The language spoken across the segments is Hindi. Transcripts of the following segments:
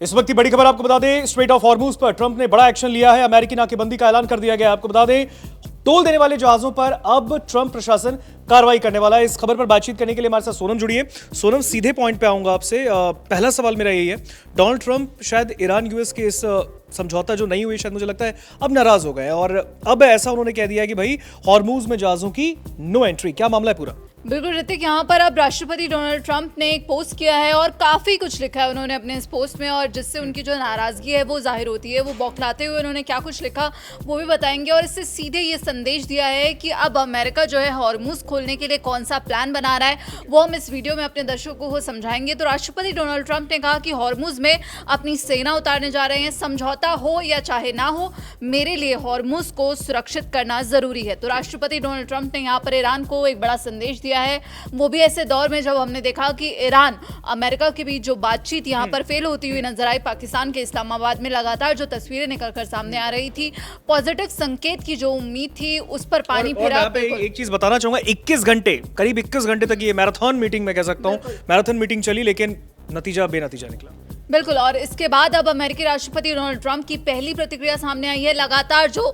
इस वक्त की बड़ी खबर आपको बता दें, स्ट्रेट ऑफ हॉर्मूज पर ट्रंप ने बड़ा एक्शन लिया है। अमेरिकी नाकेबंदी का ऐलान कर दिया गया है। आपको बता दें, टोल देने वाले जहाजों पर अब ट्रंप प्रशासन कार्रवाई करने वाला है। इस खबर पर बातचीत करने के लिए हमारे साथ सोनम जुड़ी है। सोनम, सीधे पॉइंट पे आऊंगा आपसे। पहला सवाल मेरा यही है, डोनाल्ड ट्रंप शायद ईरान यूएस के इस समझौता जो नहीं हुई, शायद मुझे लगता है अब नाराज हो गए और अब ऐसा उन्होंने कह दिया है कि भाई हॉर्मूज में जहाजों की नो एंट्री। क्या मामला है पूरा? बिल्कुल ऋतिक, यहाँ पर अब राष्ट्रपति डोनाल्ड ट्रंप ने एक पोस्ट किया है और काफ़ी कुछ लिखा है उन्होंने अपने इस पोस्ट में, और जिससे उनकी जो नाराज़गी है वो जाहिर होती है। वो बौखलाते हुए उन्होंने क्या कुछ लिखा वो भी बताएंगे, और इससे सीधे ये संदेश दिया है कि अब अमेरिका जो है हॉर्मूज खोलने के लिए कौन सा प्लान बना रहा है वो हम इस वीडियो में अपने दर्शकों को समझाएंगे। तो राष्ट्रपति डोनाल्ड ट्रंप ने कहा कि हॉर्मूज में अपनी सेना उतारने जा रहे हैं। समझौता हो या चाहे ना हो, मेरे लिए हॉर्मूज को सुरक्षित करना ज़रूरी है। तो राष्ट्रपति डोनाल्ड ट्रंप ने यहाँ पर ईरान को एक बड़ा संदेश दिया है, वो भी ऐसे दौर में जब हमने देखा कि ईरान अमेरिका के बीच जो बातचीत यहाँ पर फेल होती हुई नजर आई। पाकिस्तान के इस्लामाबाद में लगातार जो तस्वीरें निकलकर सामने आ रही थी, पॉजिटिव संकेत की जो उम्मीद थी उस पर पानी फिरा। एक चीज बताना चाहूंगा, 21 घंटे, करीब 21 घंटे तक ये मैराथन मीटिंग में कह सकता हूँ, मैराथन मीटिंग चली, लेकिन नतीजा बेनतीजा निकला। बिल्कुल, और इसके बाद अब अमेरिकी राष्ट्रपति डोनाल्ड ट्रंप की पहली प्रतिक्रिया सामने आई है। लगातार जो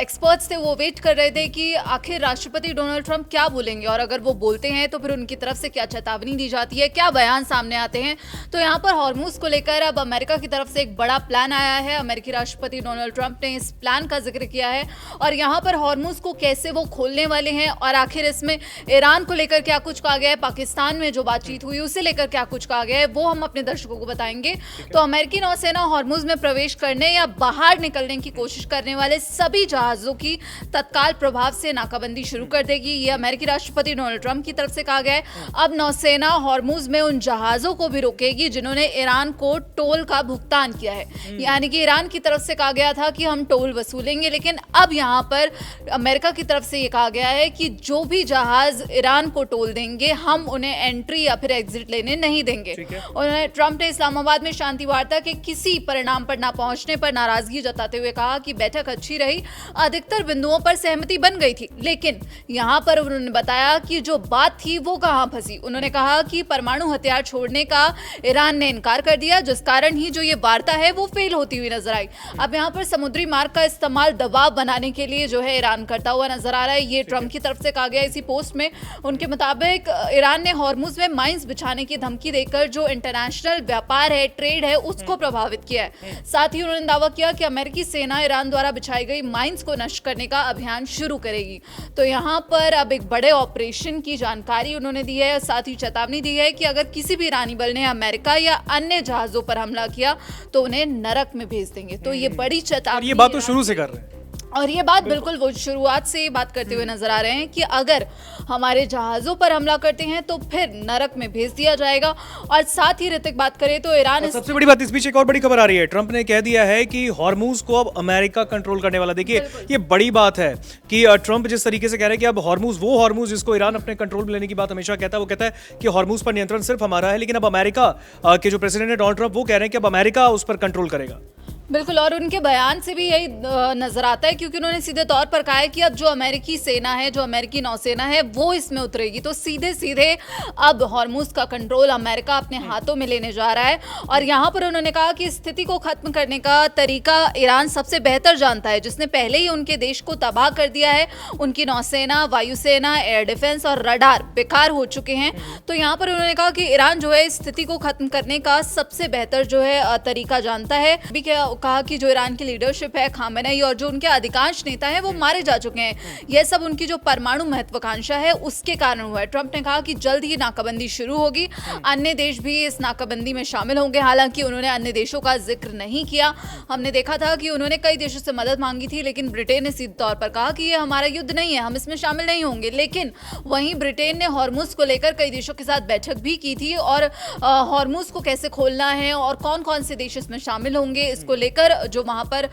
एक्सपर्ट्स थे वो वेट कर रहे थे कि आखिर राष्ट्रपति डोनाल्ड ट्रंप क्या बोलेंगे, और अगर वो बोलते हैं तो फिर उनकी तरफ से क्या चेतावनी दी जाती है, क्या बयान सामने आते हैं। तो यहाँ पर हॉर्मूज को लेकर अब अमेरिका की तरफ से एक बड़ा प्लान आया है। अमेरिकी राष्ट्रपति डोनाल्ड ट्रंप ने इस प्लान का जिक्र किया है, और यहाँ पर हॉर्मूज को कैसे वो खोलने वाले हैं, और आखिर इसमें ईरान को लेकर क्या कुछ कहा गया है, पाकिस्तान में जो बातचीत हुई उसे लेकर क्या कुछ कहा गया है, वो हम अपने दर्शकों को बताएंगे। तो अमेरिकी नौसेना हॉर्मूज में प्रवेश करने या बाहर निकलने की कोशिश करने वाले सभी जहाजों की तत्काल प्रभाव से नाकाबंदी शुरू कर देगी। ये अमेरिकी राष्ट्रपति डोनाल्ड ट्रंप की तरफ से कहा गया है। अब नौसेना हॉर्मूज में उन जहाजों को भी रोकेगी जिन्होंने ईरान को टोल का भुगतान किया है। यानी कि ईरान की तरफ से कहा गया था कि हम टोल वसूलेंगे, लेकिन अब यहाँ पर अमेरिका की तरफ से ये कहा गया है कि जो भी जहाज ईरान को टोल देंगे हम उन्हें एंट्री या फिर एग्जिट लेने नहीं देंगे। उन्होंने ट्रंप ने इस्लामाबाद में शांति वार्ता के किसी परिणाम पर ना पहुंचने पर नाराजगी जताते हुए कहा कि बैठक अच्छी रही, अधिकतर बिंदुओं पर सहमति बन गई थी, लेकिन यहां पर उन्होंने बताया कि जो बात थी वो कहां फंसी। उन्होंने कहा कि परमाणु हथियार छोड़ने का ईरान ने इनकार कर दिया, जिस कारण ही जो ये वार्ता है वो फेल होती हुई नजर आई। अब यहां पर समुद्री मार्ग का इस्तेमाल दबाव बनाने के लिए जो है ईरान करता हुआ नजर आ रहा है। ये ट्रंप की तरफ से कहा गया इसी पोस्ट में। उनके मुताबिक ईरान ने हॉर्मूज में माइंस बिछाने की धमकी देकर जो इंटरनेशनल व्यापार है, ट्रेड है, उसको प्रभावित किया है। साथ ही उन्होंने दावा किया कि अमेरिकी सेना ईरान द्वारा बिछाई गई माइंस को नष्ट करने का अभियान शुरू करेगी। तो यहाँ पर अब एक बड़े ऑपरेशन की जानकारी उन्होंने दी है, साथ ही चेतावनी दी है कि अगर किसी भी ईरानी बल ने अमेरिका या अन्य जहाजों पर हमला किया तो उन्हें नरक में भेज देंगे। तो ये बड़ी चेतावनी, ये बात तो शुरू से कर रहे हैं, और ये बात बिल्कुल वो शुरुआत से बात करते हुए नजर आ रहे हैं कि अगर हमारे जहाजों पर हमला करते हैं तो फिर नरक में भेज दिया जाएगा। और साथ ही ऋतिक बात करें तो ईरान, सबसे बड़ी बात इस बीच एक और बड़ी खबर आ रही है, ट्रंप ने कह दिया है कि हॉर्मूज को अब अमेरिका कंट्रोल करने वाला। देखिए ये बड़ी बात है कि ट्रंप जिस तरीके से कह रहे हैं कि अब हॉर्मूज, वो हॉर्मूज जिसको ईरान अपने कंट्रोल में लेने की बात हमेशा कहता है, वो कहता है कि हॉर्मूज पर नियंत्रण सिर्फ हमारा है, लेकिन अब अमेरिका के जो प्रेसिडेंट है डोनाल्ड ट्रंप, वो कह रहे हैं कि अब अमेरिका उस पर कंट्रोल करेगा। बिल्कुल, और उनके बयान से भी यही नजर आता है, क्योंकि उन्होंने सीधे तौर पर कहा है कि अब जो अमेरिकी सेना है, जो अमेरिकी नौसेना है, वो इसमें उतरेगी। तो सीधे सीधे अब हॉर्मूज का कंट्रोल अमेरिका अपने हाथों में लेने जा रहा है। और यहाँ पर उन्होंने कहा कि स्थिति को खत्म करने का तरीका ईरान सबसे बेहतर जानता है, जिसने पहले ही उनके देश को तबाह कर दिया है। उनकी नौसेना, वायुसेना, एयर डिफेंस और रडार बेकार हो चुके हैं। तो यहाँ पर उन्होंने कहा कि ईरान जो है स्थिति को खत्म करने का सबसे बेहतर जो है तरीका जानता है। भी कहा कि जो ईरान की लीडरशिप है, खामेनेई और जो उनके अधिकांश नेता हैं वो मारे जा चुके हैं। यह सब उनकी जो परमाणु महत्वाकांक्षा है उसके कारण हुआ है। ट्रंप ने कहा कि जल्द ही नाकाबंदी शुरू होगी, अन्य देश भी इस नाकाबंदी में शामिल होंगे। हालांकि उन्होंने अन्य देशों का जिक्र नहीं किया। हमने देखा था कि उन्होंने कई देशों से मदद मांगी थी, लेकिन ब्रिटेन ने सीधे तौर पर कहा कि ये हमारा युद्ध नहीं है, हम इसमें शामिल नहीं होंगे। लेकिन वहीं ब्रिटेन ने हॉर्मूज को लेकर कई देशों के साथ बैठक भी की थी, और हॉर्मूज को कैसे खोलना है और कौन कौन से देश इसमें शामिल होंगे इसको लेकर जो वहां पर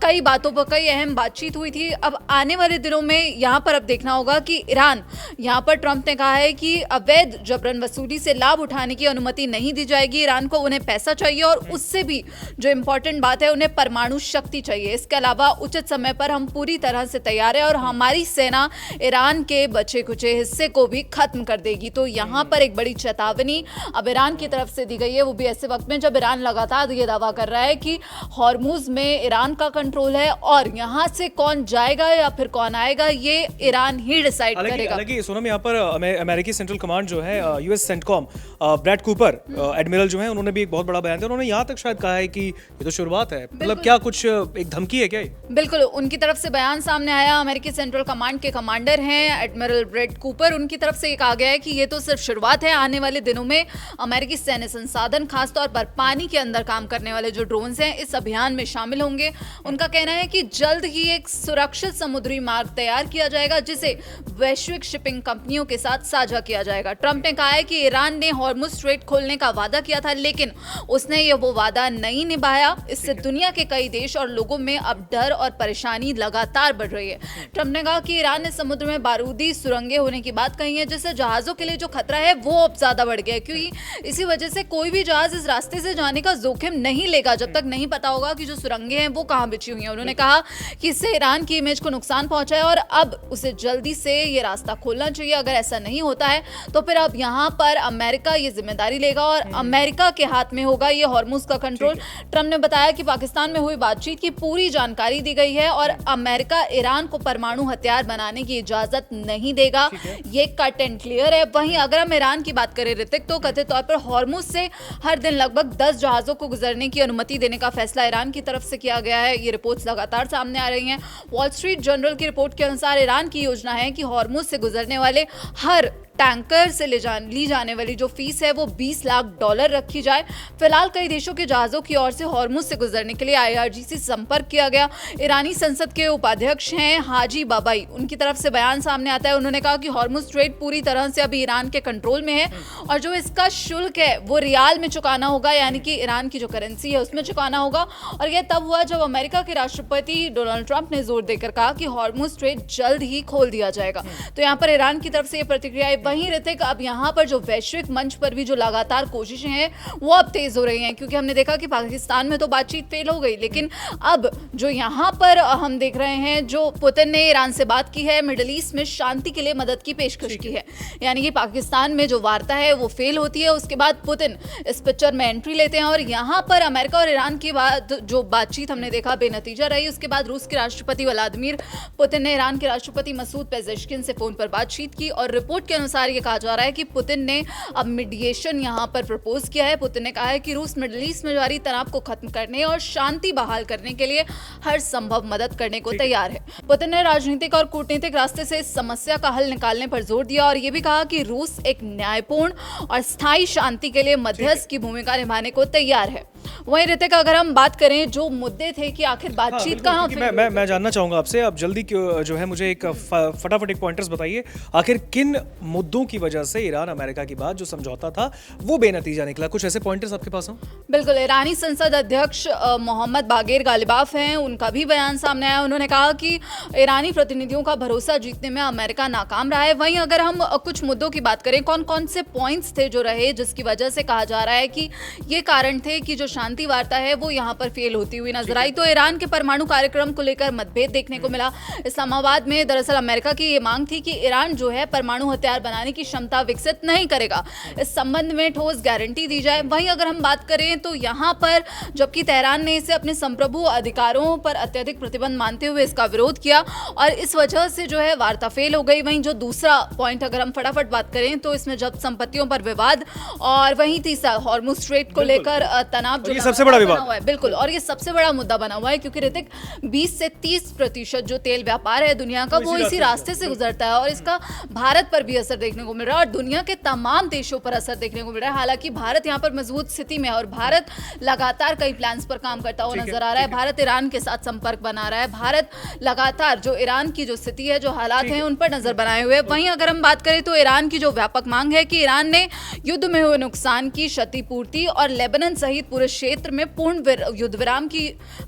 कई बातों पर कई अहम बातचीत हुई थी। अब आने वाले दिनों में यहाँ पर अब देखना होगा कि ईरान, यहाँ पर ट्रंप ने कहा है कि अवैध जबरन वसूली से लाभ उठाने की अनुमति नहीं दी जाएगी। ईरान को उन्हें पैसा चाहिए और उससे भी जो इम्पोर्टेंट बात है, उन्हें परमाणु शक्ति चाहिए। इसके अलावा उचित समय पर हम पूरी तरह से तैयार है और हमारी सेना ईरान के बचे कुचे हिस्से को भी खत्म कर देगी। तो यहाँ पर एक बड़ी चेतावनी अब ईरान की तरफ से दी गई है, वो भी ऐसे वक्त में जब ईरान लगातार ये दावा कर रहा है कि हॉर्मुज में ईरान का कंट्रोल है और यहाँ से कौन जाएगा या फिर कौन आएगा ये ईरान ही डिसाइड करेगा। हालांकि सोनम, यहाँ पर अमेरिकी सेंट्रल कमांड जो है, US CENTCOM, Brad Cooper admiral जो है, उन्होंने भी एक बहुत बड़ा बयान दिया। उन्होंने यहाँ तक शायद कहा है कि ये तो शुरुआत है, मतलब क्या कुछ एक धमकी है क्या ये? बिल्कुल, उनकी तरफ से बयान सामने आया। अमेरिकी सेंट्रल कमांड के कमांडर हैं एडमिरल ब्रैड कूपर, उनकी तरफ से ये कहा गया है कि ये तो सिर्फ शुरुआत है। आने वाले दिनों में अमेरिकी सैन्य संसाधन, खासतौर पर पानी के अंदर काम करने वाले जो ड्रोन्स हैं, इस अभियान में शामिल होंगे। उनका कहना है कि जल्द ही एक सुरक्षित समुद्री मार्ग तैयार किया जाएगा जिसे वैश्विक शिपिंग कंपनियों के साथ साझा किया जाएगा। ट्रंप ने कहा है कि ईरान ने हॉर्मुज स्ट्रेट खोलने का वादा किया था, लेकिन उसने ये वो वादा नहीं निभाया। इससे दुनिया के कई देश और लोगों में अब डर और परेशानी लगातार बढ़ रही है। ट्रंप ने कहा कि ईरान ने समुद्र में बारूदी सुरंगें होने की बात कही है, जिससे जहाजों के लिए जो खतरा है वो अब ज्यादा बढ़ गया है, क्योंकि इसी वजह से कोई भी जहाज इस रास्ते से जाने का जोखिम नहीं लेगा जब तक नहीं पता होगा कि जो सुरंगें हैं वो कहां बिछी हुई हैं। उन्होंने कहा कि इससे ईरान की इमेज को नुकसान पहुंचा है और अब उसे जल्दी से ये रास्ता खोलना चाहिए। अगर ऐसा नहीं होता है तो फिर अब यहाँ पर अमेरिका ये जिम्मेदारी लेगा और अमेरिका के हाथ में होगा ये हॉर्मुज का कंट्रोल। ट्रंप ने बताया कि पाकिस्तान में हुई बातचीत की पूरी जानकारी दी गई है और अमेरिका ईरान को परमाणु हथियार बनाने की इजाजत नहीं देगा, ये कट एंड क्लियर है। वहीं अगर हम ईरान की बात करें ऋतिक, तो कथित तौर पर हॉर्मुज से हर दिन लगभग 10 जहाजों को गुजरने की अनुमति देने का फैसला ईरान की तरफ से किया गया है। ये रिपोर्ट्स लगातार सामने आ रही हैं। वॉल स्ट्रीट जर्नल की रिपोर्ट के अनुसार ईरान की योजना है कि हॉर्मुज से गुजरने वाले हर टैंकर से ली जाने वाली जो फीस है वो $20 लाख रखी जाए। फिलहाल कई देशों के जहाजों की ओर से हॉर्मुज से गुजरने के लिए IRGC से संपर्क किया गया। ईरानी संसद के उपाध्यक्ष हैं हाजी बाबाई, उनकी तरफ से बयान सामने आता है। उन्होंने कहा कि हॉर्मुज स्ट्रेट पूरी तरह से अभी ईरान के कंट्रोल में है और जो इसका शुल्क है वो रियाल में चुकाना होगा, यानी कि ईरान की जो करेंसी है उसमें चुकाना होगा। और यह तब हुआ जब अमेरिका के राष्ट्रपति डोनाल्ड ट्रंप ने जोर देकर कहा कि हॉर्मुज स्ट्रेट जल्द ही खोल दिया जाएगा। तो यहाँ पर ईरान की तरफ से ये प्रतिक्रिया। वहीं ऋतिक, अब यहाँ पर जो वैश्विक मंच पर भी जो लगातार कोशिशें हैं वो अब तेज हो रही हैं, क्योंकि हमने देखा कि पाकिस्तान में तो बातचीत फेल हो गई, लेकिन अब जो यहाँ पर हम देख रहे हैं, जो पुतिन ने ईरान से बात की है, मिडिल ईस्ट में शांति के लिए मदद की पेशकश की है। यानी कि पाकिस्तान में जो वार्ता है वो फेल होती है, उसके बाद पुतिन इस पिक्चर में एंट्री लेते हैं और यहाँ पर अमेरिका और ईरान के बाद जो बातचीत हमने देखा बेनतीजा रही। उसके बाद रूस के राष्ट्रपति व्लादिमीर पुतिन ने ईरान के राष्ट्रपति मसूद पेजेश्किन से फोन पर बातचीत की और रिपोर्ट के अनुसार ये कहा जा रहा है कि पुतिन ने अब मीडिएशन यहां पर प्रपोज किया है। पुतिन ने कहा है कि रूस मिडिल ईस्ट में जारी तनाव को खत्म करने और शांति बहाल करने के लिए हर संभव मदद करने को तैयार है। पुतिन ने राजनीतिक और कूटनीतिक रास्ते से इस समस्या का हल निकालने पर जोर दिया और यह भी कहा कि रूस एक न्यायपूर्ण और स्थायी शांति के लिए मध्यस्थ की भूमिका निभाने को तैयार है। वहीं ऋतिक, अगर हम बात करें जो मुद्दे थे कि आखिर बातचीत कहाँ, मैं जानना चाहूंगा आपसे, अब जल्दी जो है मुझे एक फटाफट एक पॉइंटर्स बताइए, आखिर किन मुद्दों की वजह से ईरान अमेरिका की बात जो समझौता था वो बेनतीजा निकला? कुछ ऐसे पॉइंटर्स आपके पास हों? बिल्कुल, ईरानी संसद अध्यक्ष मोहम्मद बागेर गालिबाफ हैं, उनका भी बयान सामने आया। उन्होंने कहा कि ईरानी प्रतिनिधियों का भरोसा जीतने में अमेरिका नाकाम रहा है। वहीं अगर हम कुछ मुद्दों की बात करें, कौन कौन से पॉइंट्स थे जो रहे जिसकी वजह से कहा जा रहा है कि ये कारण थे कि जो शांति वार्ता है वो यहाँ पर फेल होती हुई नजर आई। तो ईरान के परमाणु कार्यक्रम को लेकर मतभेद देखने को मिला। इस्लामाबाद में दरअसल अमेरिका की ये मांग थी कि ईरान जो है परमाणु हथियार बनाने की क्षमता विकसित नहीं करेगा, इस संबंध में ठोस गारंटी दी जाए। वहीं अगर हम बात करें तो यहाँ पर जबकि तेहरान ने इसे अपने संप्रभु अधिकारों पर अत्यधिक प्रतिबंध मानते हुए इसका विरोध किया और इस वजह से जो है वार्ता फेल हो गई। वहीं जो दूसरा पॉइंट अगर हम फटाफट बात करें तो इसमें जब्त संपत्तियों पर विवाद और वहीं तीसरा हॉर्मुज स्ट्रेट को लेकर तनाव जो सबसे बड़ा विवाद हुआ है। बिल्कुल, और ये सबसे बड़ा मुद्दा बना हुआ है क्योंकि ऋतिक 20 से 30% जो तेल व्यापार है दुनिया का वो इसी रास्ते से गुजरता है और इसका भारत पर भी असर देखने को मिल रहा है और दुनिया के तमाम देशों पर असर देखने को मिल रहा है। हालांकि भारत यहाँ पर मजबूत स्थिति में है और भारत लगातार कई प्लान्स पर काम करता हुआ नजर आ रहा है। भारत ईरान के साथ संपर्क बना रहा है। भारत लगातार जो ईरान की जो स्थिति है, जो हालात हैं, उन पर नजर बनाए हुए। वहीं अगर हम बात करें तो ईरान की जो व्यापक मांग है कि ईरान ने युद्ध में हुए नुकसान की क्षतिपूर्ति और लेबनान सहित पूरे क्षेत्र में पूर्ण युद्ध विराम की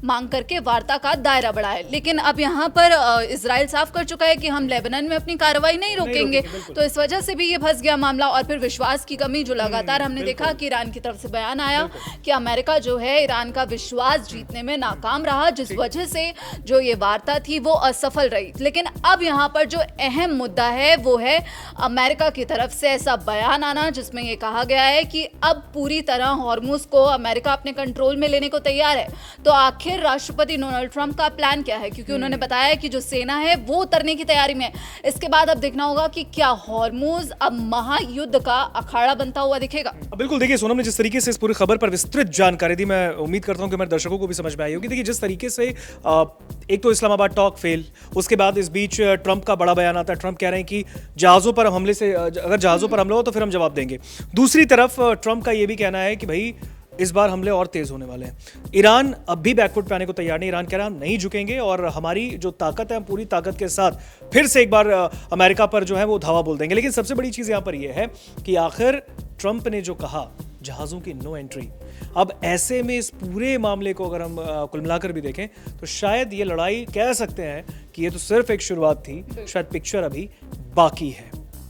मांग करके वार्ता का दायरा बढ़ाए। लेकिन अब यहाँ पर इजराइल साफ कर चुका है कि हम लेबनान में अपनी कार्रवाई नहीं रोकेंगे, तो इस वजह से भी ये फंस गया मामला। और फिर विश्वास की कमी जो लगातार हमने देखा कि ईरान की तरफ से बयान आया कि अमेरिका जो है ईरान का विश्वास जीतने में नाकाम रहा, जिस वजह से जो ये वार्ता थी वो असफल रही। लेकिन अब यहाँ पर जो अहम मुद्दा है वो है अमेरिका की तरफ से ऐसा बयान आना जिसमें ये कहा गया है कि अब पूरी तरह हॉर्मुज को अमेरिका अपने कंट्रोल में लेने को तैयार है। तो आखिर राष्ट्रपति डोनाल्ड ट्रंप का प्लान क्या है, क्योंकि उन्होंने बताया कि जो सेना है वो उतरने की तैयारी में है। इसके बाद अब देखना होगा कि क्या हॉर्मुज अब महायुद्ध का अखाड़ा बनता हुआ दिखेगा। बिल्कुल, देखिए सोनम ने जिस तरीके से इस पूरी खबर पर विस्तृत जानकारी दी, मैं उम्मीद करता हूं कि हमारे दर्शकों को भी समझ में आई होगी। देखिए जिस तरीके से एक तो इस्लामाबाद टॉक फेल, उसके बाद इस बीच ट्रंप का बड़ा बयान आता है। ट्रंप कह रहे हैं कि जहाज़ों पर हमले से अगर जहाज़ों पर हमला हो तो फिर हम जवाब देंगे। दूसरी तरफ ट्रंप का ये भी कहना है कि भाई इस बार हमले और तेज होने वाले हैं। ईरान अब भी बैकफुट पे आने को तैयार नहीं। ईरान कह रहा है हम नहीं झुकेंगे और हमारी जो ताकत है हम पूरी ताकत के साथ फिर से एक बार अमेरिका पर जो है वो धावा बोल देंगे। लेकिन सबसे बड़ी चीज़ यहाँ पर यह है कि आखिर ट्रंप ने जो कहा जहाज़ों की नो एंट्री, अब ऐसे में इस पूरे मामले को अगर हम कुल मिलाकर भी देखें तो शायद ये लड़ाई कह सकते हैं कि ये तो सिर्फ एक शुरुआत थी, शायद पिक्चर अभी बाकी है।